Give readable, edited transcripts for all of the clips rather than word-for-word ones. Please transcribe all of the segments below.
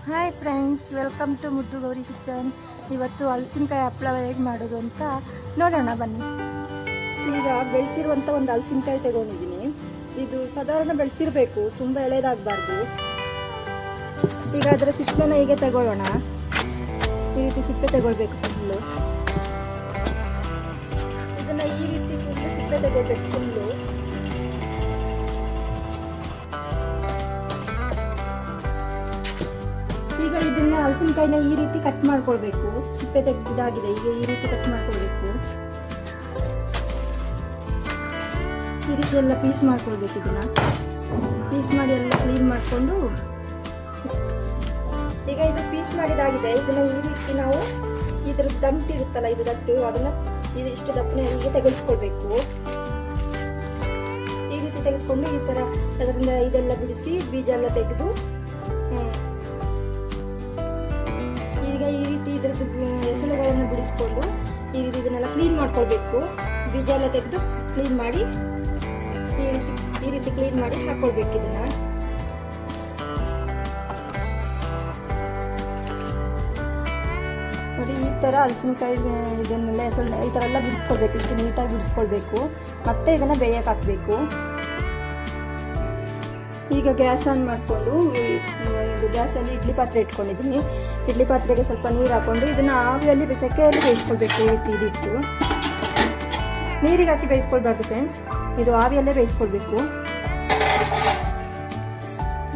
Hi friends, welcome to ಮುದ್ದು Gauri kitchen. ಇವತ್ತು ಹಲಸಿನಕಾಯಿ ಹಪ್ಪಳ ಹೇಗೆ ಮಾಡೋದು ಅಂತ ನೋಡೋಣ ಬನ್ನಿ. ಈಗ ಬೆಳ್ತಿರುವಂಥ ಒಂದು ಹಲಸಿನಕಾಯಿ ತಗೊಂಡಿದ್ದೀನಿ. ಇದು ಸಾಧಾರಣ ಬೆಳ್ತಿರಬೇಕು, ತುಂಬ ಎಳೆದಾಗಬಾರ್ದು. ಈಗ ಅದರ ಸಿಪ್ಪೆನ ಹೀಗೆ ತಗೊಳ್ಳೋಣ. ಈ ರೀತಿ ಸಿಪ್ಪೆ ತಗೊಳ್ಬೇಕು ಫುಲ್ಲು. ಇದನ್ನು ಈ ರೀತಿ ಫುಲ್ಲು ಸಿಪ್ಪೆ ತಗೊಳ್ಬೇಕು ಫುಲ್ಲು. ಈಗ ಇದನ್ನ ಹಲಸಿನಕಾಯಿನ ಈ ರೀತಿ ಕಟ್ ಮಾಡ್ಕೊಳ್ಬೇಕು. ಸಿಪ್ಪೆ ತೆಗೆದಿದ್ದಾಗಿದೆ, ಈಗ ಈ ರೀತಿ ಕಟ್ ಮಾಡ್ಕೊಳ್ಬೇಕು. ಈ ರೀತಿ ಎಲ್ಲ ಪೀಸ್ ಮಾಡ್ಕೊಳ್ಬೇಕು. ಇದನ್ನ ಪೀಸ್ ಮಾಡಿ ಎಲ್ಲ ಕ್ಲೀನ್ ಮಾಡಿಕೊಂಡು, ಈಗ ಇದು ಪೀಸ್ ಮಾಡಿದಾಗಿದೆ. ಇದನ್ನ ಈ ರೀತಿ ನಾವು ಇದ್ರದ್ದು ದಂಟು ಇರುತ್ತಲ್ಲ, ಇದು ದಟ್ಟು, ಅದನ್ನ ಇದು ಇಷ್ಟು ದಪ್ಪನೆ ಹೀಗೆ ತೆಗೆದುಕೊಳ್ಬೇಕು. ಈ ರೀತಿ ತೆಗೆದುಕೊಂಡು ಈ ತರ ಅದರಿಂದ ಇದೆಲ್ಲ ಬಿಡಿಸಿ ಬೀಜ ಎಲ್ಲ ತೆಗೆದು, ಈಗ ಈ ರೀತಿ ಇದ್ರದ್ದು ಎಸಳುಗಳನ್ನು ಬಿಡಿಸ್ಕೊಂಡು ಈ ರೀತಿ ಇದನ್ನೆಲ್ಲ ಕ್ಲೀನ್ ಮಾಡ್ಕೊಳ್ಬೇಕು. ಬೀಜ ಎಲ್ಲ ತೆಗೆದು ಕ್ಲೀನ್ ಮಾಡಿ ಈ ರೀತಿ ಕ್ಲೀನ್ ಮಾಡಿ ಹಾಕೊಳ್ಬೇಕು. ಇದನ್ನ ನೋಡಿ, ಈ ತರ ಹಲಸಿನಕಾಯಿ ಇದನ್ನೆಲ್ಲ ಎಸಳು ಈ ತರ ಎಲ್ಲ ಬಿಡಿಸ್ಕೊಳ್ಬೇಕು. ಇಷ್ಟು ನೀಟಾಗಿ ಬಿಡಿಸ್ಕೊಳ್ಬೇಕು. ಮತ್ತೆ ಇದನ್ನ ಬೇಯಕ್ಕೆ ಹಾಕಬೇಕು. ಈಗ ಗ್ಯಾಸ್ ಆನ್ ಮಾಡಿಕೊಂಡು, ಇದು ಗ್ಯಾಸಲ್ಲಿ ಇಡ್ಲಿ ಪಾತ್ರೆ ಇಟ್ಕೊಂಡಿದ್ದೀನಿ. ಇಡ್ಲಿ ಪಾತ್ರೆಗೆ ಸ್ವಲ್ಪ ನೀರು ಹಾಕೊಂಡು ಇದನ್ನು ಆವಿಯಲ್ಲಿ ಸೆಕೆಯಲ್ಲಿ ಬೇಯಿಸ್ಕೊಳ್ಬೇಕು. ಈ ರೀತಿ ಇದಿಟ್ಟು ನೀರಿಗೆ ಹಾಕಿ ಬೇಯಿಸ್ಕೊಳ್ಬಾರ್ದು ಫ್ರೆಂಡ್ಸ್, ಇದು ಆವಿಯಲ್ಲೇ ಬೇಯಿಸ್ಕೊಳ್ಬೇಕು.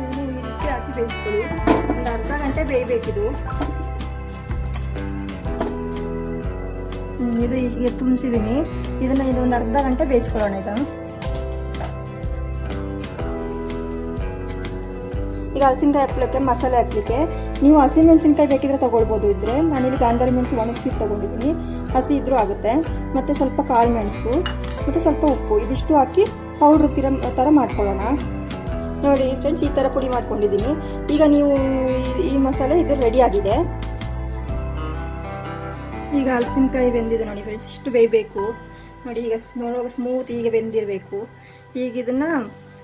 ಇದನ್ನು ಈ ರೀತಿ ಹಾಕಿ ಬೇಯಿಸ್ಕೊಳ್ಳಿ. ಒಂದು ಅರ್ಧ ಗಂಟೆ ಬೇಯಬೇಕಿದು. ಇದು ಹೀಗೆ ತುಂಬಿಸಿದ್ದೀನಿ. ಇದನ್ನು ಇದೊಂದು ಅರ್ಧ ಗಂಟೆ ಬೇಯಿಸ್ಕೊಳ್ಳೋಣ. ಇದನ್ನು ಈಗ ಹಲಸಿನಕಾಯಿ ಹಪ್ಪಳಕ್ಕೆ ಮಸಾಲೆ ಹಾಕಲಿಕ್ಕೆ ನೀವು ಹಸಿಮೆಣಸಿನಕಾಯಿ ಬೇಕಿದ್ರೆ ತಗೊಳ್ಬೋದು. ಇದ್ರೆ ನಾನಿಲ್ಲಿ ಗಾಂಧಾರಿ ಮೆಣಸು ಒಣಗಿಸಿ ತೊಗೊಂಡಿದ್ದೀನಿ, ಹಸಿ ಇದ್ರೂ ಆಗುತ್ತೆ. ಮತ್ತು ಸ್ವಲ್ಪ ಕಾಳು ಮೆಣಸು ಮತ್ತು ಸ್ವಲ್ಪ ಉಪ್ಪು, ಇದಿಷ್ಟು ಹಾಕಿ ಪೌಡ್ರ್ ಥರ ಮಾಡ್ಕೊಳ್ಳೋಣ. ನೋಡಿ ಫ್ರೆಂಡ್ಸ್, ಈ ಥರ ಪುಡಿ ಮಾಡ್ಕೊಂಡಿದ್ದೀನಿ. ಈಗ ನೀವು ಈ ಮಸಾಲೆ ಇದು ರೆಡಿ ಆಗಿದೆ. ಈಗ ಹಲಸಿನಕಾಯಿ ಬೆಂದಿದೆ ನೋಡಿ ಫ್ರೆಂಡ್ಸ್, ಇಷ್ಟು ಬೇಯಬೇಕು ನೋಡಿ. ಈಗ ನೋಡುವಾಗ ಸ್ಮೂತ್ ಹೀಗೆ ಬೆಂದಿರಬೇಕು. ಈಗ ಇದನ್ನು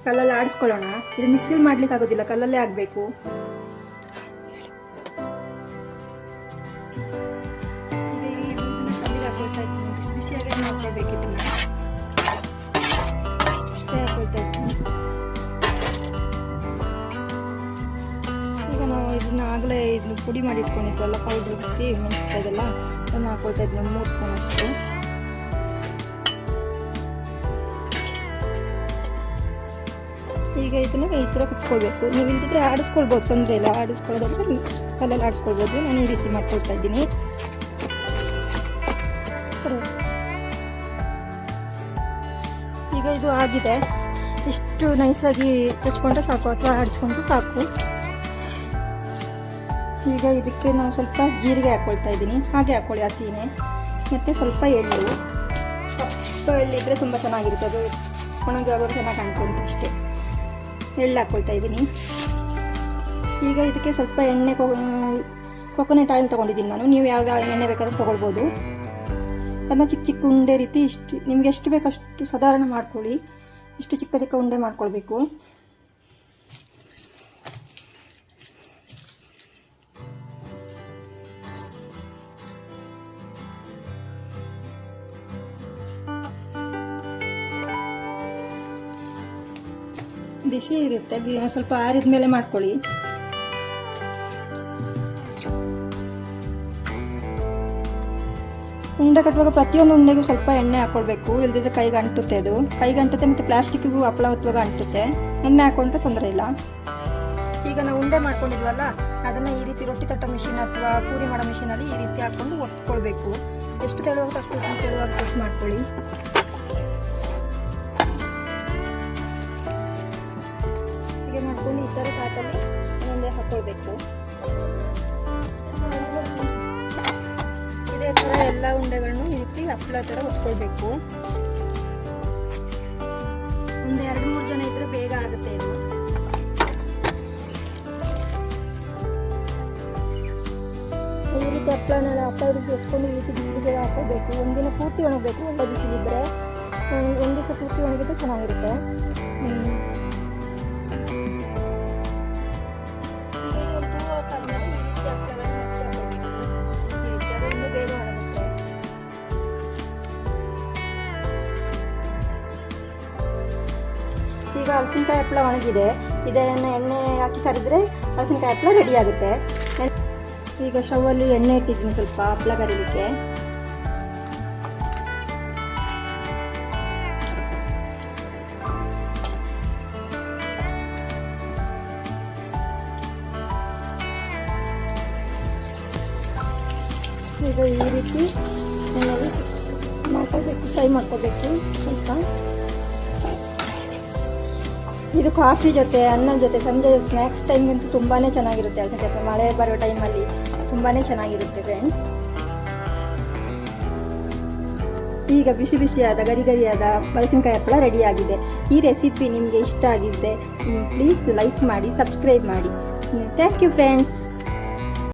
ಕಲ್ಲಲ್ಲಿ ಆಡಿಸ್ಕೊಳ್ಳೋಣ. ಇದು ಮಿಕ್ಸಿಲಿ ಮಾಡ್ಲಿಕ್ಕೆ ಆಗೋದಿಲ್ಲ, ಕಲ್ಲಲ್ಲೇ ಆಗಬೇಕು. ಬಿಸಿಯಾಗಿ ಮಾಡ್ಕೊಳ್ಬೇಕು. ಇದನ್ನ ಇಷ್ಟೇ ಹಾಕೊಳ್ತಾ ಇದ್ದೀನಿ. ಈಗ ನಾವು ಇದನ್ನ ಆಗಲೇ ಇದನ್ನ ಪುಡಿ ಮಾಡಿ ಇಟ್ಕೊಂಡಿದ್ವಲ್ಲ, ಪೌಡ್ರ್ ಬಿಸಿ ಮೆಣಸಿನಕಾಯಿದೆಲ್ಲ, ಅದನ್ನು ಹಾಕೊಳ್ತಾ ಇದ್ದೀನಿ. ಒಂದು 3 ಸ್ಪೂನ್ ಅಷ್ಟು. ಈಗ ಇದನ್ನ ಈ ಥರ ಕುಟ್ಕೊಳ್ಬೇಕು. ನೀವು ಇಲ್ದಿದ್ರೆ ಆಡಿಸ್ಕೊಳ್ಬೋದು, ತೊಂದರೆ ಇಲ್ಲ. ಆಡಿಸ್ಕೊಳ್ಳೋದಾದ್ರೆ ಕಲ್ಲಲ್ಲಿ ಆಡಿಸ್ಕೊಳ್ಬೋದು. ನಾನು ಈ ರೀತಿ ಮಾಡ್ಕೊಳ್ತಾ ಇದ್ದೀನಿ. ಈಗ ಇದು ಆಗಿದೆ. ಇಷ್ಟು ನೈಸಾಗಿ ಹಚ್ಕೊಂಡ್ರೆ ಸಾಕು, ಅಥವಾ ಆಡಿಸ್ಕೊಂಡ್ರೆ ಸಾಕು. ಈಗ ಇದಕ್ಕೆ ನಾವು ಸ್ವಲ್ಪ ಜೀರಿಗೆ ಹಾಕ್ಕೊಳ್ತಾ ಇದ್ದೀನಿ. ಹಾಗೆ ಹಾಕ್ಕೊಳ್ಳಿ, ಹಸಿನೇ. ಮತ್ತು ಸ್ವಲ್ಪ ಎಳ್ಳು. ಎಳ್ಳಿದ್ರೆ ತುಂಬ ಚೆನ್ನಾಗಿರುತ್ತೆ, ಅದು ಒಣಗಾಗೋರು ಚೆನ್ನಾಗಿ ಕಾಣ್ಕೊಂತ ಅಷ್ಟೇ. ಎಳ್ಳು ಹಾಕ್ಕೊಳ್ತಾ ಇದ್ದೀನಿ. ಈಗ ಇದಕ್ಕೆ ಸ್ವಲ್ಪ ಎಣ್ಣೆ, ಕೊಕೊನೆಟ್ ಆಯಿಲ್ ತೊಗೊಂಡಿದ್ದೀನಿ ನಾನು. ನೀವು ಯಾವ ಎಣ್ಣೆ ಬೇಕಾದ್ರೂ ತೊಗೊಳ್ಬೋದು. ಅದನ್ನ ಚಿಕ್ಕ ಚಿಕ್ಕ ಉಂಡೆ ರೀತಿ ಇಷ್ಟು ನಿಮ್ಗೆ ಎಷ್ಟು ಬೇಕಷ್ಟು ಸಾಧಾರಣ ಮಾಡ್ಕೊಳ್ಳಿ. ಇಷ್ಟು ಚಿಕ್ಕ ಚಿಕ್ಕ ಉಂಡೆ ಮಾಡ್ಕೊಳ್ಬೇಕು. ಬಿಸಿ ಇರುತ್ತೆ, ಸ್ವಲ್ಪ ಆರಿದ ಮೇಲೆ ಮಾಡ್ಕೊಳ್ಳಿ. ಉಂಡೆ ಕಟ್ಟುವಾಗ ಪ್ರತಿಯೊಂದು ಉಂಡೆಗೂ ಸ್ವಲ್ಪ ಎಣ್ಣೆ ಹಾಕ್ಕೊಳ್ಬೇಕು, ಇಲ್ದಿದ್ರೆ ಕೈಗೆ ಅಂಟುತ್ತೆ. ಅದು ಕೈಗೆ ಅಂಟುತ್ತೆ, ಮತ್ತು ಪ್ಲಾಸ್ಟಿಕ್ಕಿಗೂ ಹಪ್ಪಳ ಹೊತ್ತುವಾಗ ಅಂಟುತ್ತೆ. ಎಣ್ಣೆ ಹಾಕೊಂಡ್ರೆ ತೊಂದರೆ ಇಲ್ಲ. ಈಗ ನಾವು ಉಂಡೆ ಮಾಡ್ಕೊಂಡಿದ್ವಲ್ಲ, ಅದನ್ನು ಈ ರೀತಿ ರೊಟ್ಟಿ ತಟ್ಟೋ ಮಿಷಿನ್ ಅಥವಾ ಪೂರಿ ಮಾಡೋ ಮಿಷಿನಲ್ಲಿ ಈ ರೀತಿ ಹಾಕ್ಕೊಂಡು ಒತ್ಕೊಳ್ಬೇಕು. ಎಷ್ಟು ತೆಳುವಾಗ ಅಷ್ಟು ತೆಳುವಾಗ ಟೆಸ್ಟ್ ಮಾಡ್ಕೊಳ್ಳಿ. ಹೀಗೆ ಮಾಡ್ಕೊಂಡು ಈ ಥರ ತಾಟಲ್ಲಿ ಒಂದೊಂದೇ ಹಾಕ್ಕೊಳ್ಬೇಕು. ಇದೇ ಥರ ಎಲ್ಲ ಉಂಡೆಗಳನ್ನು ಈ ರೀತಿ ಹಪ್ಪಳ ಥರ ಹೊತ್ಕೊಳ್ಬೇಕು. ಒಂದು 2-3 ಜನ ಇದ್ರೆ ಬೇಗ ಆಗುತ್ತೆ ಇದು. ಈ ರೀತಿ ಹಪ್ಪಳನೆಲ್ಲ ರೀತಿ ಹೊತ್ಕೊಂಡು ಈ ರೀತಿ ಬಿಸಿಲಿಗೆ ಹಾಕೋಬೇಕು. ಒಂದಿನ ಪೂರ್ತಿ ಒಣಗಬೇಕು. ಒಳ್ಳೆ ಬಿಸಿಲಿದ್ರೆ ಒಂದು ದಿವಸ ಪೂರ್ತಿ ಒಣಗಿದ್ರೆ ಚೆನ್ನಾಗಿರುತ್ತೆ. 2 ಅವರ್ಸ್ ಆದ್ಮೇಲೆ ಹಲಸಿನಕಾಯಿ ಹಪ್ಪಳ ಒಣಗಿದೆ. ಇದನ್ನು ಎಣ್ಣೆ ಹಾಕಿ ಕರೆದ್ರೆ ಹಲಸಿನಕಾಯಿ ಹಪ್ಪಳ ರೆಡಿ ಆಗುತ್ತೆ. ಈಗ ಸ್ಟವಲ್ಲಿ ಎಣ್ಣೆ ಇಟ್ಟಿದ್ದೀನಿ ಸ್ವಲ್ಪ ಹಪ್ಪಳ ಕರೀಲಿಕ್ಕೆ. ಈಗ ಈ ರೀತಿ ಎಣ್ಣೆಗೆ ಮಾಡ್ಕೋಬೇಕು, ಫ್ರೈ ಮಾಡ್ಕೋಬೇಕು ಸ್ವಲ್ಪ. ಇದು ಕಾಫಿ ಜೊತೆ, ಅನ್ನದ ಜೊತೆ, ಸಂಜೆ ಸ್ನ್ಯಾಕ್ಸ್ ಟೈಮ್ಗಂತೂ ತುಂಬಾ ಚೆನ್ನಾಗಿರುತ್ತೆ. ಹಲಸಿನಕಾಯಿ ಹಪ್ಪಳ ಮಳೆ ಬರೋ ಟೈಮಲ್ಲಿ ತುಂಬಾ ಚೆನ್ನಾಗಿರುತ್ತೆ ಫ್ರೆಂಡ್ಸ್. ಈಗ ಬಿಸಿ ಬಿಸಿಯಾದ ಗರಿ ಗರಿಯಾದ ಹಲಸಿನಕಾಯಿ ಹಪ್ಪಳ ರೆಡಿಯಾಗಿದೆ. ಈ ರೆಸಿಪಿ ನಿಮಗೆ ಇಷ್ಟ ಆಗಿದ್ದರೆ ಪ್ಲೀಸ್ ಲೈಕ್ ಮಾಡಿ, ಸಬ್ಸ್ಕ್ರೈಬ್ ಮಾಡಿ. Thank you friends.